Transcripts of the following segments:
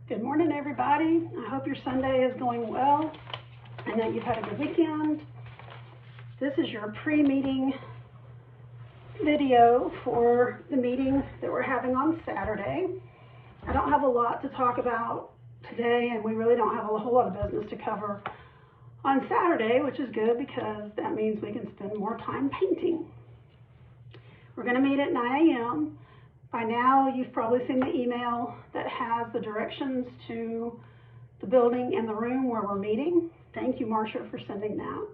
Good morning, everybody. I hope your Sunday is going well and that you've had a good weekend. This is your pre-meeting video for the meeting that we're having on Saturday. I don't have a lot to talk about today, and we really don't have a whole lot of business to cover on Saturday, which is good because that means we can spend more time painting. We're going to meet at 9 a.m. By now, you've probably seen the email that has the directions to the building and the room where we're meeting. Thank you, Marcia, for sending that.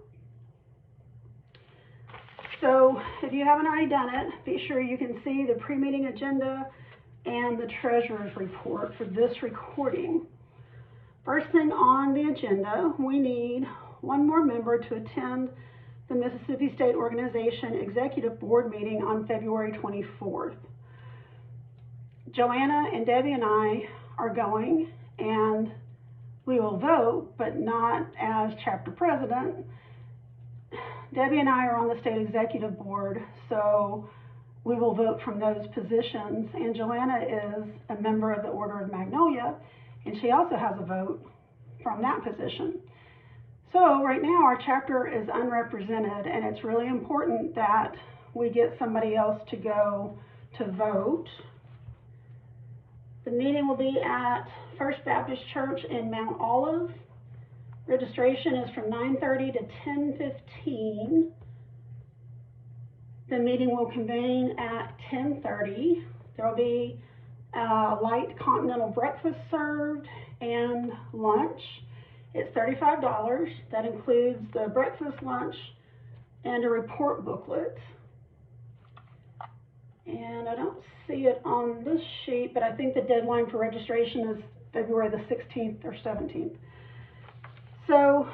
So if you haven't already done it, be sure you can see the pre-meeting agenda and the treasurer's report for this recording. First thing on the agenda, we need one more member to attend the Mississippi State Organization Executive Board meeting on February 24th. Joanna and Debbie and I are going, and we will vote, but not as chapter president. Debbie and I are on the state executive board, so we will vote from those positions. And Joanna is a member of the Order of Magnolia, and she also has a vote from that position. So right now our chapter is unrepresented, and it's really important that we get somebody else to go to vote. The meeting will be at First Baptist Church in Mount Olive. Registration is from 9:30 to 10:15. The meeting will convene at 10:30. There will be a light continental breakfast served and lunch. It's $35. That includes the breakfast, lunch, and a report booklet. And I don't see it on this sheet, but I think the deadline for registration is February the 16th or 17th. So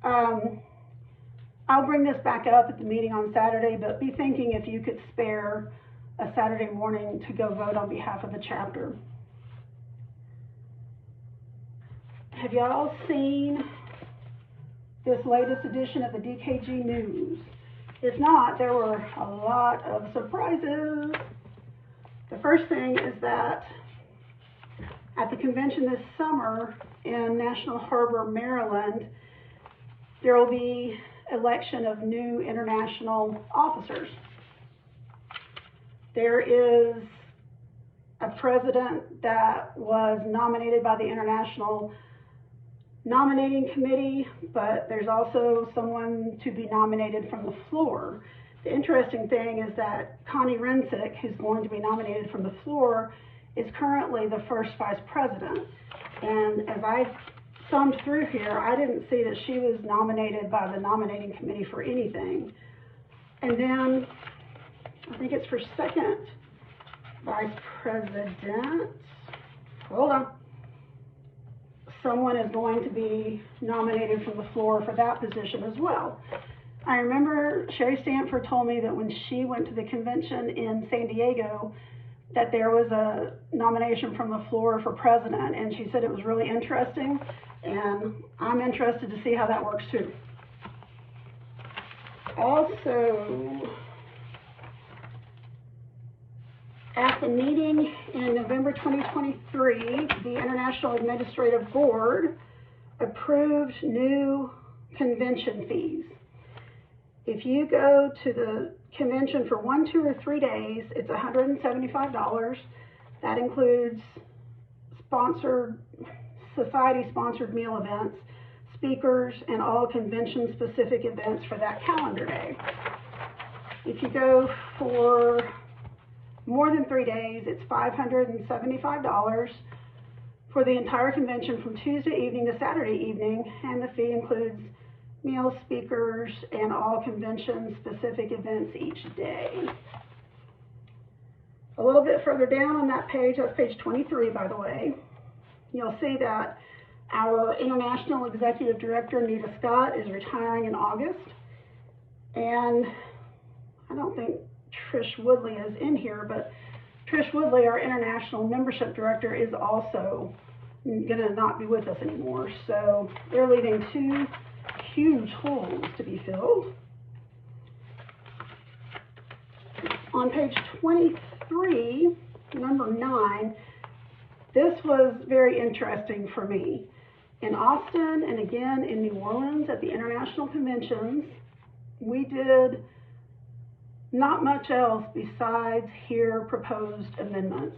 I'll bring this back up at the meeting on Saturday, but be thinking if you could spare a Saturday morning to go vote on behalf of the chapter. Have y'all seen this latest edition of the DKG News? If not, there were a lot of surprises. The first thing is that at the convention this summer in National Harbor, Maryland, there will be election of new international officers. There is a president that was nominated by the International Nominating Committee, but there's also someone to be nominated from the floor. The interesting thing is that Connie Rensick, who's going to be nominated from the floor, is currently the first vice president. And as I thumbed through here, I didn't see that she was nominated by the nominating committee for anything. And then I think it's for second vice president. Hold on. Someone is going to be nominated from the floor for that position as well. I remember Sherry Stanford told me that when she went to the convention in San Diego, that there was a nomination from the floor for president, and she said it was really interesting, and I'm interested to see how that works too. Also, at the meeting in November 2023, the International Administrative Board approved new convention fees. If you go to the convention for 1, 2, or 3 days, it's $175. That includes society-sponsored meal events, speakers, and all convention-specific events for that calendar day. If you go for more than 3 days, it's $575 for the entire convention from Tuesday evening to Saturday evening, and the fee includes meals, speakers, and all convention-specific events each day. A little bit further down on that page, that's page 23, by the way, you'll see that our International Executive Director, Nita Scott, is retiring in August, and I don't think Trish Woodley is in here, but Trish Woodley, our International Membership Director, is also going to not be with us anymore. So they're leaving 2 huge holes to be filled. On page 23, number 9, This was very interesting for me. In Austin and again in New Orleans at the international conventions, we did not much else besides hear proposed amendments.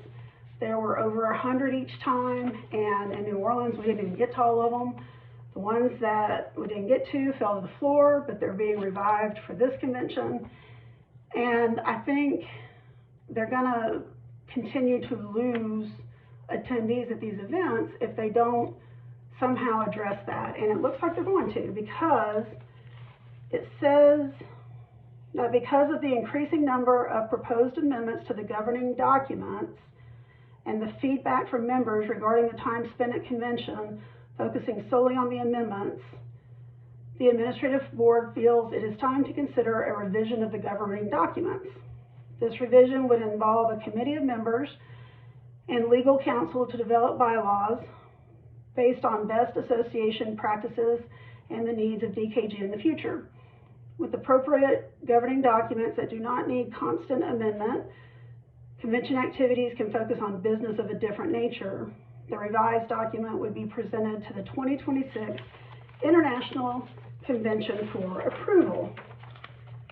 There were over 100 each time, and in New Orleans we didn't even get to all of them. The ones that we didn't get to fell to the floor, but they're being revived for this convention. And I think they're gonna continue to lose attendees at these events if they don't somehow address that. And it looks like they're going to, because it says that because of the increasing number of proposed amendments to the governing documents and the feedback from members regarding the time spent at convention focusing solely on the amendments, the administrative board feels it is time to consider a revision of the governing documents. This revision would involve a committee of members and legal counsel to develop bylaws based on best association practices and the needs of DKG in the future. With appropriate governing documents that do not need constant amendment, convention activities can focus on business of a different nature. The revised document would be presented to the 2026 International Convention for approval.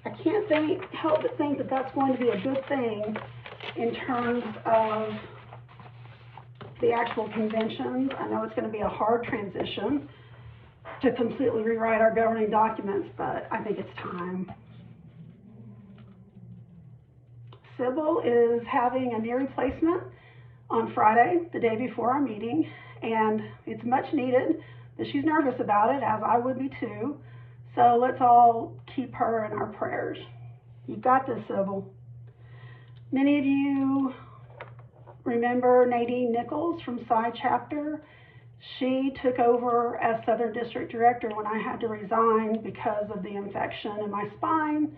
I can't help but think that that's going to be a good thing in terms of the actual conventions. I know it's going to be a hard transition to completely rewrite our governing documents, but I think it's time. Sybil is having a knee replacement on Friday, the day before our meeting, and it's much needed, but she's nervous about it, as I would be too. So let's all keep her in our prayers. You got this, Sybil. Many of you remember Nadine Nichols from Psi Chapter. She took over as Southern District Director when I had to resign because of the infection in my spine.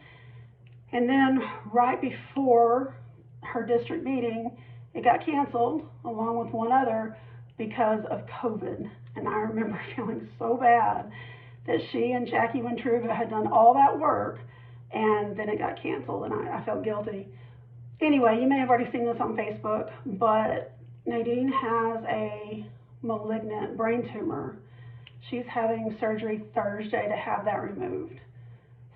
And then right before her district meeting, it got canceled along with one other because of COVID. And I remember feeling so bad that she and Jackie Wintruga had done all that work, and then it got canceled, and I felt guilty. Anyway, you may have already seen this on Facebook, but Nadine has a malignant brain tumor. She's having surgery Thursday to have that removed.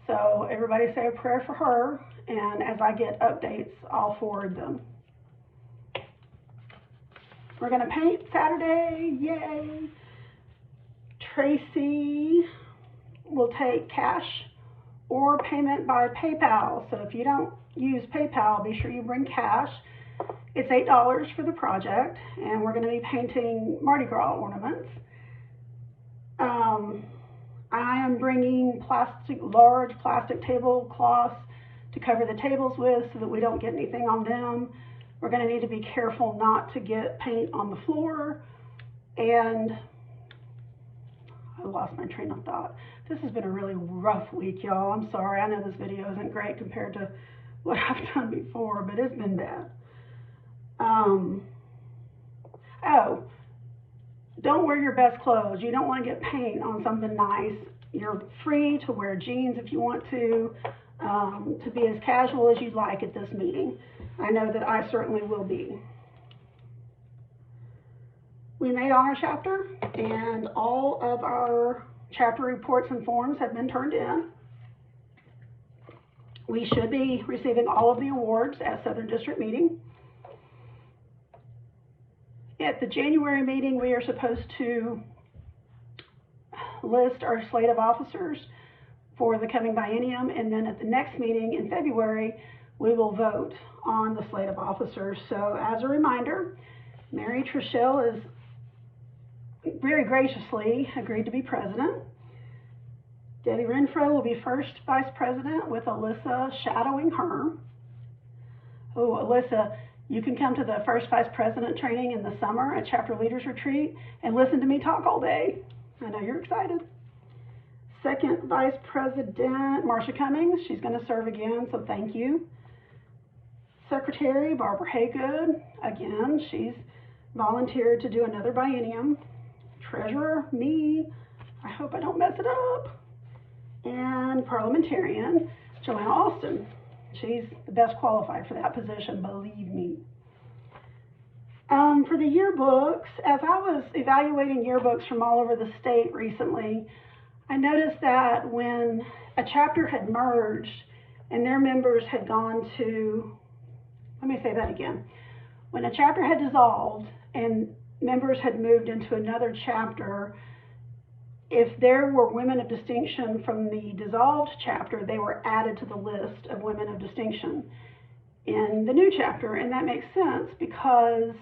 So everybody say a prayer for her, and as I get updates, I'll forward them. We're gonna paint Saturday, yay! Tracy will take cash or payment by PayPal. So if you don't use PayPal, be sure you bring cash. It's $8 for the project, and we're going to be painting Mardi Gras ornaments. I am bringing large plastic tablecloths to cover the tables with so that we don't get anything on them. We're going to need to be careful not to get paint on the floor. And I lost my train of thought. This has been a really rough week, y'all. I'm sorry. I know this video isn't great compared to what I've done before, but it's been bad. Oh, don't wear your best clothes. You don't want to get paint on something nice. You're free to wear jeans if you want to be as casual as you'd like at this meeting. I know that I certainly will be. We made Honor Chapter, and all of our chapter reports and forms have been turned in. We should be receiving all of the awards at Southern District meeting. At the January meeting, we are supposed to list our slate of officers for the coming biennium, and then at the next meeting in February, we will vote on the slate of officers. So as a reminder, Mary Trishell is very graciously agreed to be president. Debbie Renfro will be first vice president with Alyssa shadowing her. Oh, Alyssa, you can come to the first vice president training in the summer at Chapter Leaders Retreat and listen to me talk all day. I know you're excited. Second vice president, Marcia Cummings. She's going to serve again, so thank you. Secretary, Barbara Haygood. Again, she's volunteered to do another biennium. Treasurer, me. I hope I don't mess it up. And parliamentarian, Joanna Alston. She's the best qualified for that position, believe me. For the yearbooks, as I was evaluating yearbooks from all over the state recently, I noticed that when a chapter had merged and their members had gone to, let me say that again. When a chapter had dissolved and members had moved into another chapter, if there were women of distinction from the dissolved chapter, they were added to the list of women of distinction in the new chapter. And that makes sense because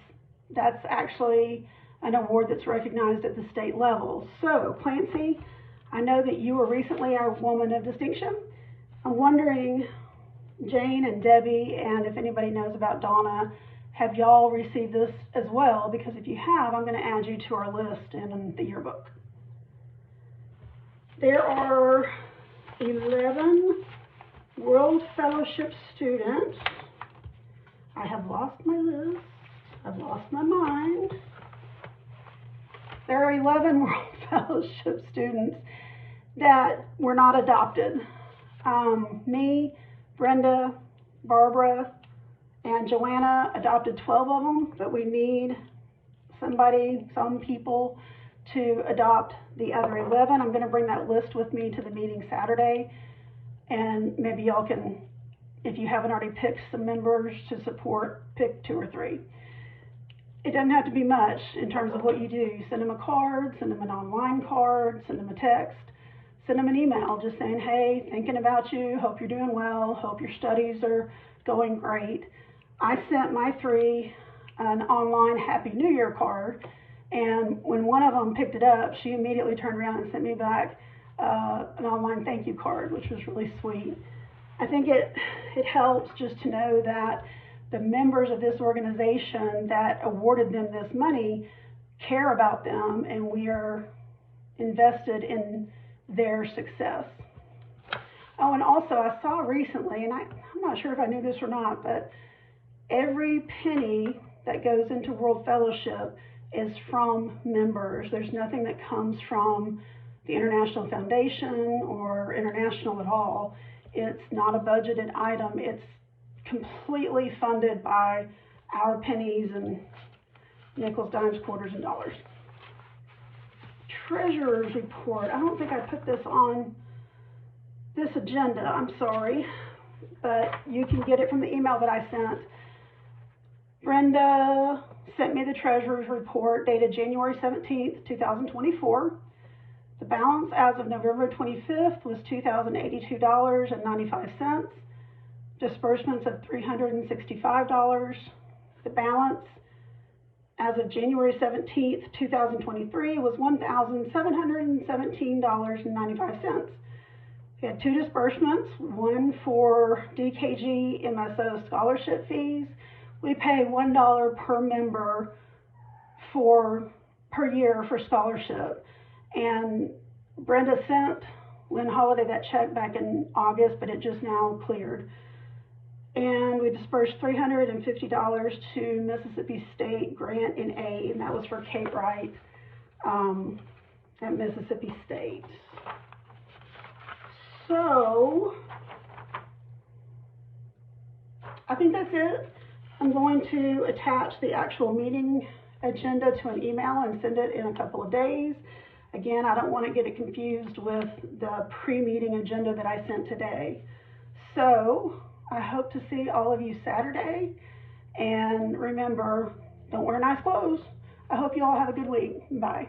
that's actually an award that's recognized at the state level. So, Clancy, I know that you were recently our woman of distinction. I'm wondering, Jane and Debbie, and if anybody knows about Donna, have y'all received this as well? Because if you have, I'm going to add you to our list in the yearbook. There are 11 World Fellowship students. I have lost my list. I've lost my mind. There are 11 World Fellowship students that were not adopted. Me, Brenda, Barbara, and Joanna adopted 12 of them, but we need some people to adopt the other 11. I'm going to bring that list with me to the meeting Saturday, and maybe y'all can, if you haven't already picked some members to support, pick 2 or 3. It doesn't have to be much in terms of what you do. You send them a card, send them an online card, send them a text, send them an email just saying, hey, thinking about you, hope you're doing well, hope your studies are going great. I sent my 3 an online Happy New Year card, and when one of them picked it up, she immediately turned around and sent me back an online thank you card, which was really sweet. I think it helps just to know that the members of this organization that awarded them this money care about them, and we are invested in their success. Oh, and also I saw recently, and I'm not sure if I knew this or not, but every penny that goes into World Fellowship is from members. There's nothing that comes from the International Foundation or International at all. It's not a budgeted item. It's completely funded by our pennies and nickels, dimes, quarters, and dollars. Treasurer's report. I don't think I put this on this agenda. I'm sorry, but you can get it from the email that I sent. Brenda sent me the treasurer's report dated January 17th, 2024. The balance as of November 25th was $2,082.95. Disbursements of $365. The balance as of January 17th, 2023 was $1,717.95. We had 2 disbursements, one for DKG MSO scholarship fees. We pay $1 per member per year for scholarship. And Brenda sent Lynn Holiday that check back in August, but it just now cleared. And we dispersed $350 to Mississippi State Grant in Aid, and that was for Kate Wright at Mississippi State. So, I think that's it. I'm going to attach the actual meeting agenda to an email and send it in a couple of days. Again, I don't want to get it confused with the pre-meeting agenda that I sent today. So, I hope to see all of you Saturday, and remember, don't wear nice clothes. I hope you all have a good week. Bye.